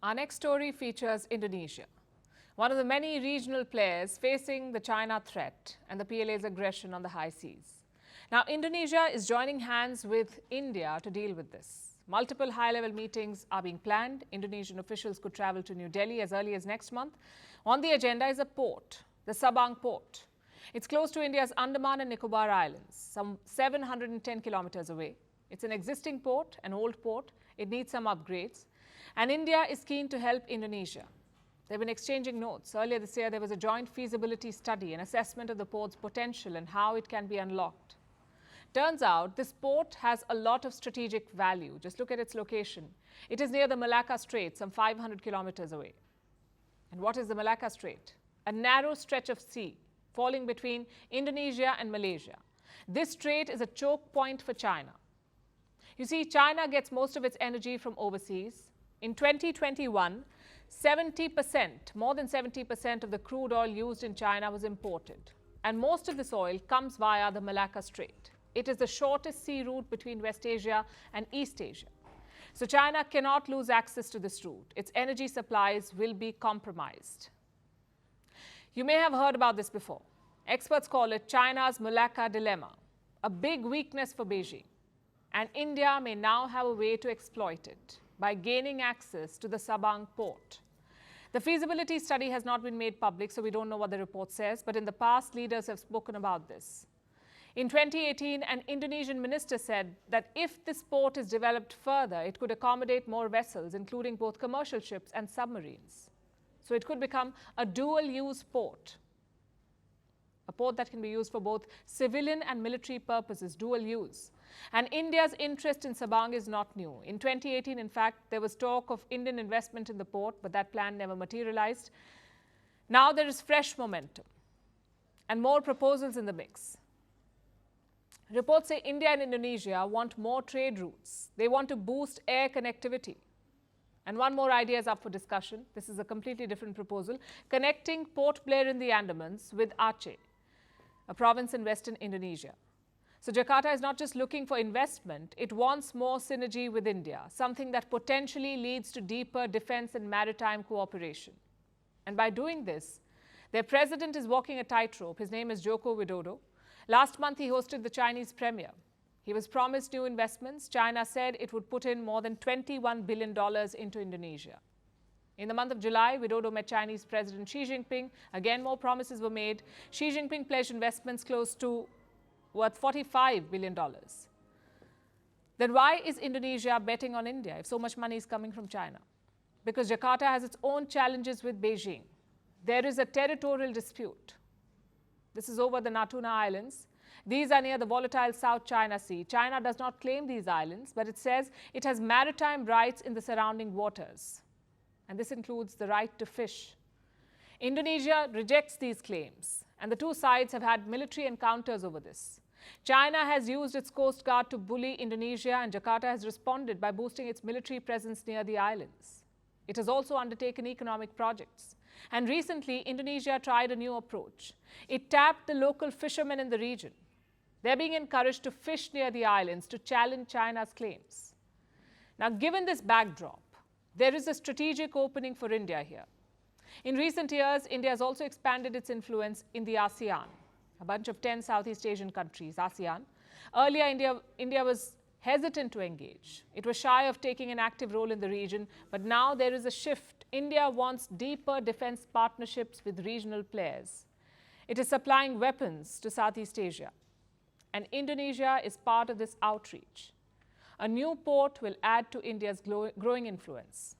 Our next story features Indonesia, one of the many regional players facing the China threat and the PLA's aggression on the high seas. Now, Indonesia is joining hands with India to deal with this. Multiple high-level meetings are being planned. Indonesian officials could travel to New Delhi as early as next month. On the agenda is a port, the Sabang Port. It's close to India's Andaman and Nicobar Islands, some 710 kilometers away. It's an existing port, an old port. It needs some upgrades. And India is keen to help Indonesia. They've been exchanging notes. Earlier this year, there was a joint feasibility study, an assessment of the port's potential and how it can be unlocked. Turns out this port has a lot of strategic value. Just look at its location. It is near the Malacca Strait, some 500 kilometers away. And what is the Malacca Strait? A narrow stretch of sea falling between Indonesia and Malaysia. This strait is a choke point for China. You see, China gets most of its energy from overseas. In 2021, 70%, more than 70% of the crude oil used in China was imported. And most of this oil comes via the Malacca Strait. It is the shortest sea route between West Asia and East Asia. So China cannot lose access to this route. Its energy supplies will be compromised. You may have heard about this before. Experts call it China's Malacca dilemma, a big weakness for Beijing. And India may now have a way to exploit it by gaining access to the Sabang Port. The feasibility study has not been made public, so we don't know what the report says, but in the past, leaders have spoken about this. In 2018, an Indonesian minister said that if this port is developed further, it could accommodate more vessels, including both commercial ships and submarines. So it could become a dual-use port, a port that can be used for both civilian and military purposes, dual use. And India's interest in Sabang is not new. In 2018, in fact, there was talk of Indian investment in the port, but that plan never materialized. Now there is fresh momentum and more proposals in the mix. Reports say India and Indonesia want more trade routes. They want to boost air connectivity. And one more idea is up for discussion. This is a completely different proposal, connecting Port Blair in the Andamans with Aceh, a province in western Indonesia. So Jakarta is not just looking for investment, it wants more synergy with India, something that potentially leads to deeper defense and maritime cooperation. And by doing this, their president is walking a tightrope. His name is Joko Widodo. Last month, he hosted the Chinese premier. He was promised new investments. China said it would put in more than $21 billion into Indonesia. In the month of July, Widodo met Chinese President Xi Jinping. Again, more promises were made. Xi Jinping pledged investments close to worth $45 billion. Then why is Indonesia betting on India if so much money is coming from China? Because Jakarta has its own challenges with Beijing. There is a territorial dispute. This is over the Natuna Islands. These are near the volatile South China Sea. China does not claim these islands, but it says it has maritime rights in the surrounding waters. And this includes the right to fish. Indonesia rejects these claims, and the two sides have had military encounters over this. China has used its coast guard to bully Indonesia, and Jakarta has responded by boosting its military presence near the islands. It has also undertaken economic projects. And recently, Indonesia tried a new approach. It tapped the local fishermen in the region. They're being encouraged to fish near the islands to challenge China's claims. Now, given this backdrop, there is a strategic opening for India here. In recent years, India has also expanded its influence in the ASEAN, a bunch of 10 Southeast Asian countries, ASEAN. Earlier, India was hesitant to engage. It was shy of taking an active role in the region, but now there is a shift. India wants deeper defense partnerships with regional players. It is supplying weapons to Southeast Asia, and Indonesia is part of this outreach. A new port will add to India's growing influence.